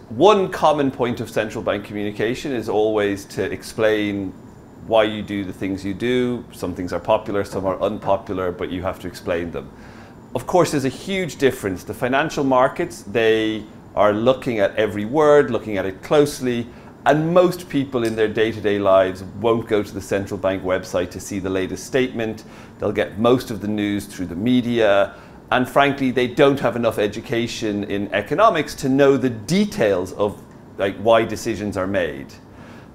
one common point of central bank communication is always to explain why you do the things you do. Some things are popular, some are unpopular, but you have to explain them. Of course, there's a huge difference. The financial markets, they are looking at every word, looking at it closely, and most people in their day-to-day lives won't go to the central bank website to see the latest statement. They'll get most of the news through the media, and frankly, they don't have enough education in economics to know the details of why decisions are made.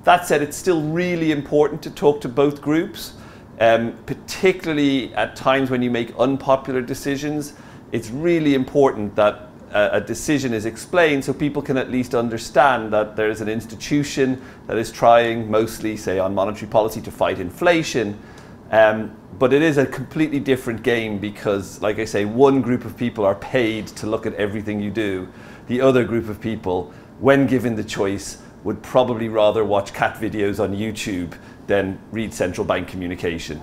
That said, it's still really important to talk to both groups, particularly at times when you make unpopular decisions. It's really important that a decision is explained so people can at least understand that there's an institution that is trying, mostly, say, on monetary policy to fight inflation. But it is a completely different game because, like I say, one group of people are paid to look at everything you do. The other group of people, when given the choice, would probably rather watch cat videos on YouTube than read central bank communication.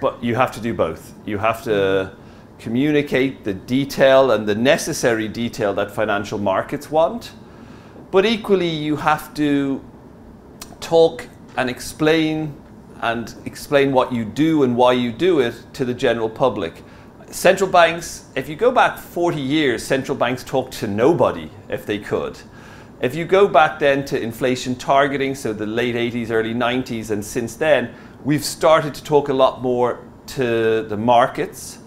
But you have to do both. You have to communicate the detail and the necessary detail that financial markets want, but equally you have to talk and explain what you do and why you do it to the general public. Central banks, if you go back 40 years, central banks talked to nobody if they could. If you go back then to inflation targeting, so the late 80s, early 90s, and since then, we've started to talk a lot more to the markets.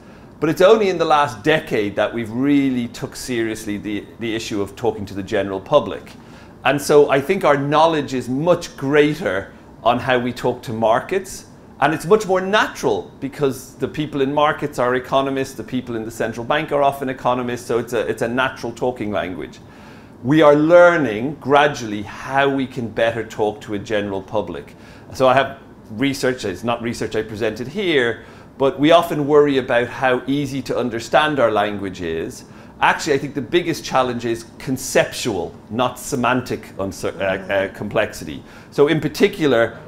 But it's only in the last decade that we've really took seriously the issue of talking to the general public. And so I think our knowledge is much greater on how we talk to markets. And it's much more natural because the people in markets are economists, the people in the central bank are often economists, so it's a natural talking language. We are learning gradually how we can better talk to a general public. So I have research, it's not research I presented here, but we often worry about how easy to understand our language is. Actually, I think the biggest challenge is conceptual, not semantic complexity. So in particular,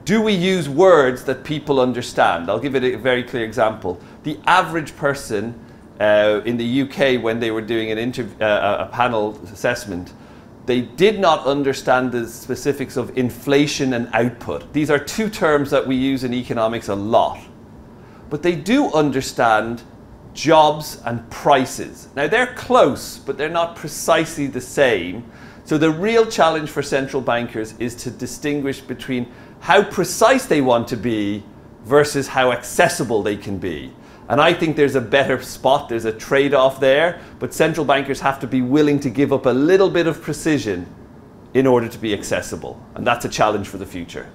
do we use words that people understand? I'll give it a very clear example. The average person in the UK, when they were doing a panel assessment, they did not understand the specifics of inflation and output. These are two terms that we use in economics a lot. But they do understand jobs and prices. Now they're close, but they're not precisely the same. So the real challenge for central bankers is to distinguish between how precise they want to be versus how accessible they can be. And I think there's a better spot, there's a trade-off there, but central bankers have to be willing to give up a little bit of precision in order to be accessible. And that's a challenge for the future.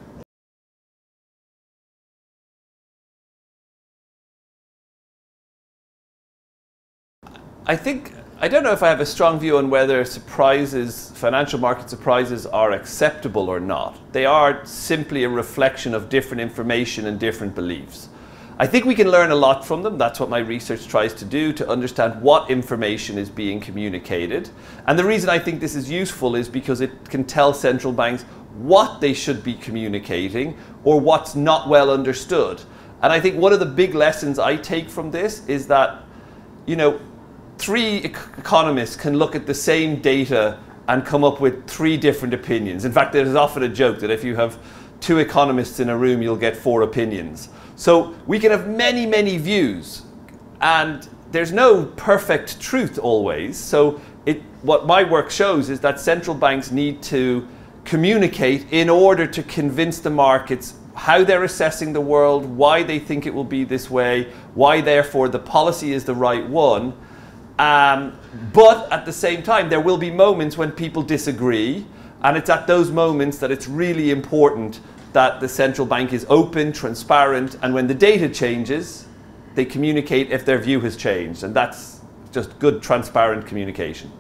I don't know if I have a strong view on whether surprises, financial market surprises, are acceptable or not. They are simply a reflection of different information and different beliefs. I think we can learn a lot from them. That's what my research tries to do, to understand what information is being communicated. And the reason I think this is useful is because it can tell central banks what they should be communicating or what's not well understood. And I think one of the big lessons I take from this is that, you know, three economists can look at the same data and come up with three different opinions. In fact, there's often a joke that if you have two economists in a room, you'll get four opinions. So we can have many, many views, and there's no perfect truth always. So what my work shows is that central banks need to communicate in order to convince the markets how they're assessing the world, why they think it will be this way, why therefore the policy is the right one. But at the same time, there will be moments when people disagree, and it's at those moments that it's really important that the central bank is open, transparent, and when the data changes, they communicate if their view has changed. And that's just good, transparent communication.